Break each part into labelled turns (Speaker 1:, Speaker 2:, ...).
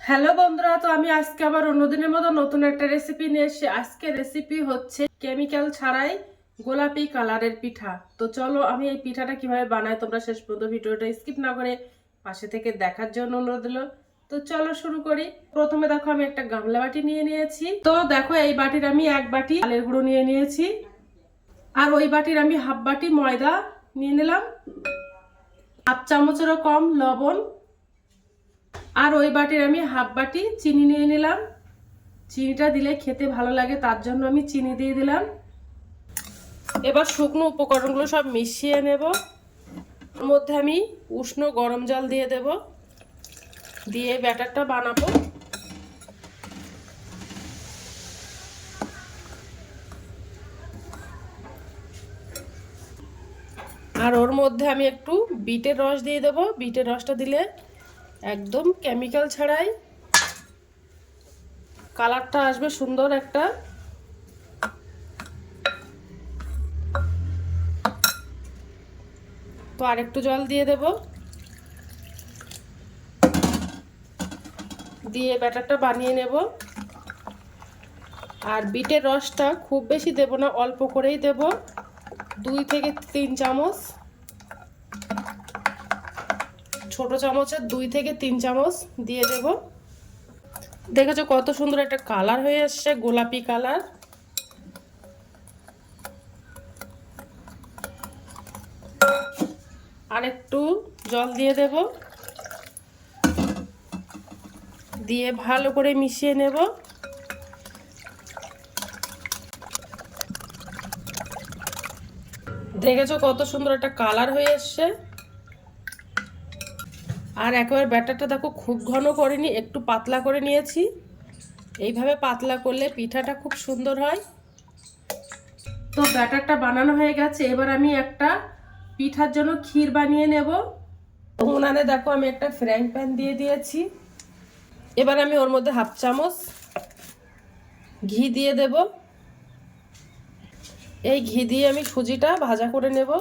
Speaker 1: Hello বন্ধুরা, তো আমি আজকে আবার অন্যদিনের মতো নতুন একটা রেসিপি নিয়ে এসেছি। আজকে রেসিপি হচ্ছে কেমিক্যাল ছাড়াই গোলাপি কালারের পিঠা। তো চলো আমি এই পিঠাটা কিভাবে বানাই তোমরা শেষ পর্যন্ত ভিডিওটা স্কিপ না করে পাশে থেকে দেখার জন্য অনুরোধ দিল। তো চলো শুরু করি। প্রথমে দেখো আমি একটা গামলা বাটি নিয়ে নিয়েছি। তো দেখো এই বাটির আমি এক বাটি চালের গুঁড়ো নিয়ে নিয়েছি, আর ওই বাটির আমি হাফ বাটি ময়দা নিয়ে নিলাম, হাফ চামচেরও কম লবণ, আর ওই বাটির আমি হাফ বাটি চিনি নিয়ে নিলাম। চিনিটা দিলে খেতে ভালো লাগে, তার জন্য আমি চিনি দিয়ে দিলাম। এবার শুকনো উপকরণগুলো সব মিশিয়ে নেব। ওর মধ্যে আমি উষ্ণ গরম জল দিয়ে দেব, দিয়ে ব্যাটারটা বানাবো। আর ওর মধ্যে আমি একটু বিটের রস দিয়ে দেব। বিটের রসটা দিলে একদম কেমিক্যাল ছাড়াই কালারটা আসবে সুন্দর একটা। তো আর একটু জল দিয়ে দেব, দিয়ে ব্যাটারটা বানিয়ে নেব। আর বিটের রসটা খুব বেশি দেব না, অল্প করেই দেব, 2 থেকে 3 চামচ। ছোট চামচের 2 থেকে 3 চামচ দিয়ে দেব। দেখেছো কত সুন্দর একটা কালার হয়ে আসছে, গোলাপি কালার। আর একটু জল দিয়ে দেব, দিয়ে ভালো করে মিশিয়ে নেব। দেখেছো কত সুন্দর একটা কালার হয়ে আসছে। আর একেবারে ব্যাটারটা দেখো খুব ঘন করিনি, একটু পাতলা করে নিয়েছি। এইভাবে পাতলা করলে পিঠাটা খুব সুন্দর হয়। তো ব্যাটারটা বানানো হয়ে গেছে। এবার আমি একটা পিঠার জন্য ক্ষীর বানিয়ে নেব। উনানে দেখো আমি একটা ফ্রাইং প্যান দিয়ে দিয়েছি। এবার আমি ওর মধ্যে হাফ চামচ ঘি দিয়ে দেব। এই ঘি দিয়ে আমি সুজিটা ভাজা করে নেব।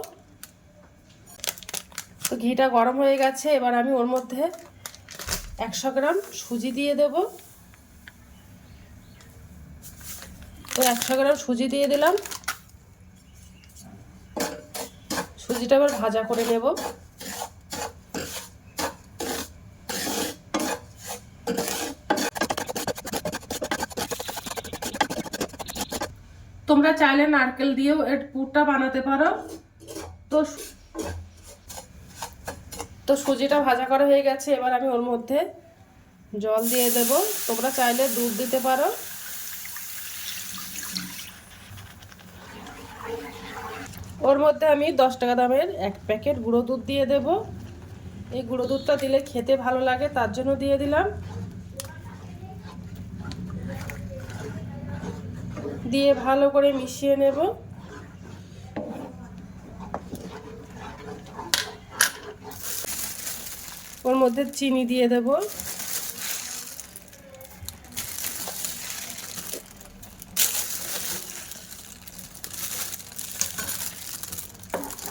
Speaker 1: তো ঘিটা গরম হয়ে গেছে, এবার আমি ওর মধ্যে 100 গ্রাম সুজি দিয়ে দেব। তো 100 গ্রাম সুজি দিয়ে দিলাম। সুজিটা আবার ভাজা করে নেব। তোমরা চাইলে নারকেল দিয়েও এর পুরটা বানাতে পারো। তো তো সুজিটা ভাজা করা হয়ে গেছে, এবার আমি ওর মধ্যে জল দিয়ে দেব। তোমরা চাইলে দুধ দিতে পারো। ওর মধ্যে আমি 10 টাকা দামের এক প্যাকেট গুঁড়ো দুধ দিয়ে দেব। এই গুঁড়ো দুধটা দিলে খেতে ভালো লাগে, তার জন্য দিয়ে দিলাম। দিয়ে ভালো করে মিশিয়ে নেব। ওর মধ্যে চিনি দিয়ে দেব।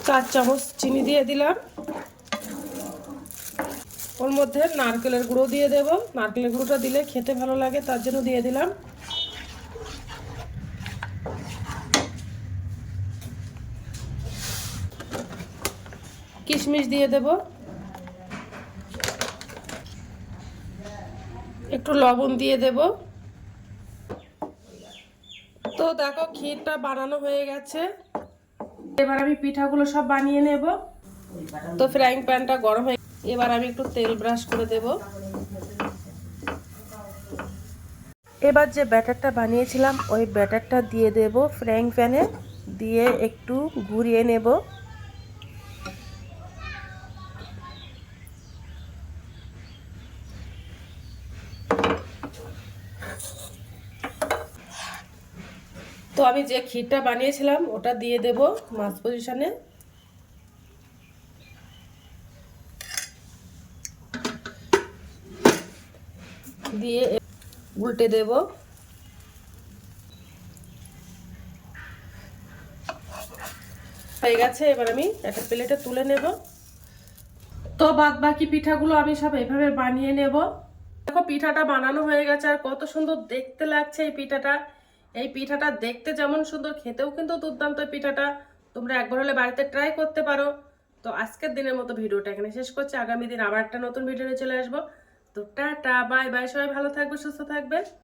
Speaker 1: চার চামচ চিনি দিয়ে দিলাম। ওর মধ্যে নারকেলের গুঁড়ো দিয়ে দেব। নারকেলের গুঁড়োটা দিলে খেতে ভালো লাগে, তার জন্য দিয়ে দিলাম। কিশমিশ দিয়ে দেব, একটু লবণ দিয়ে দেব। তো দেখো ক্ষীরটা বানানো হয়ে গেছে। এবার আমি পিঠাগুলো সব বানিয়ে নেব। তো ফ্রাইং প্যানটা গরম হয়ে, এবার আমি একটু তেল ব্রাশ করে দেব। এবার যে ব্যাটারটা বানিয়েছিলাম ওই ব্যাটারটা দিয়ে দেব ফ্রাইং প্যানে, দিয়ে একটু ঘুরিয়ে নেব। তো আমি যে ক্ষীরটা বানিয়েছিলাম ওটা দিয়ে দেব মাছ পজিশনে, দিয়ে উল্টে দেব। হয়ে গেছে, এবার আমি একটা প্লেটে তুলে নেব। তো বাদ বাকি পিঠাগুলো আমি সব এভাবে বানিয়ে নেব। দেখো পিঠাটা বানানো হয়ে গেছে, আর কত সুন্দর দেখতে লাগছে এই পিঠাটা। এই পিঠাটা দেখতে যেমন সুন্দর, খেতেও কিন্তু দুর্দান্ত। এই পিঠাটা তোমরা একবার হলে বাড়িতে ট্রাই করতে পারো। তো আজকের দিনের মতো ভিডিওটা এখানে শেষ করছি। আগামী দিন আবার একটা নতুন ভিডিও নিয়ে চলে আসবো। তো টাটা, বাই বাই, সবাই ভালো থাকবে, সুস্থ থাকবে।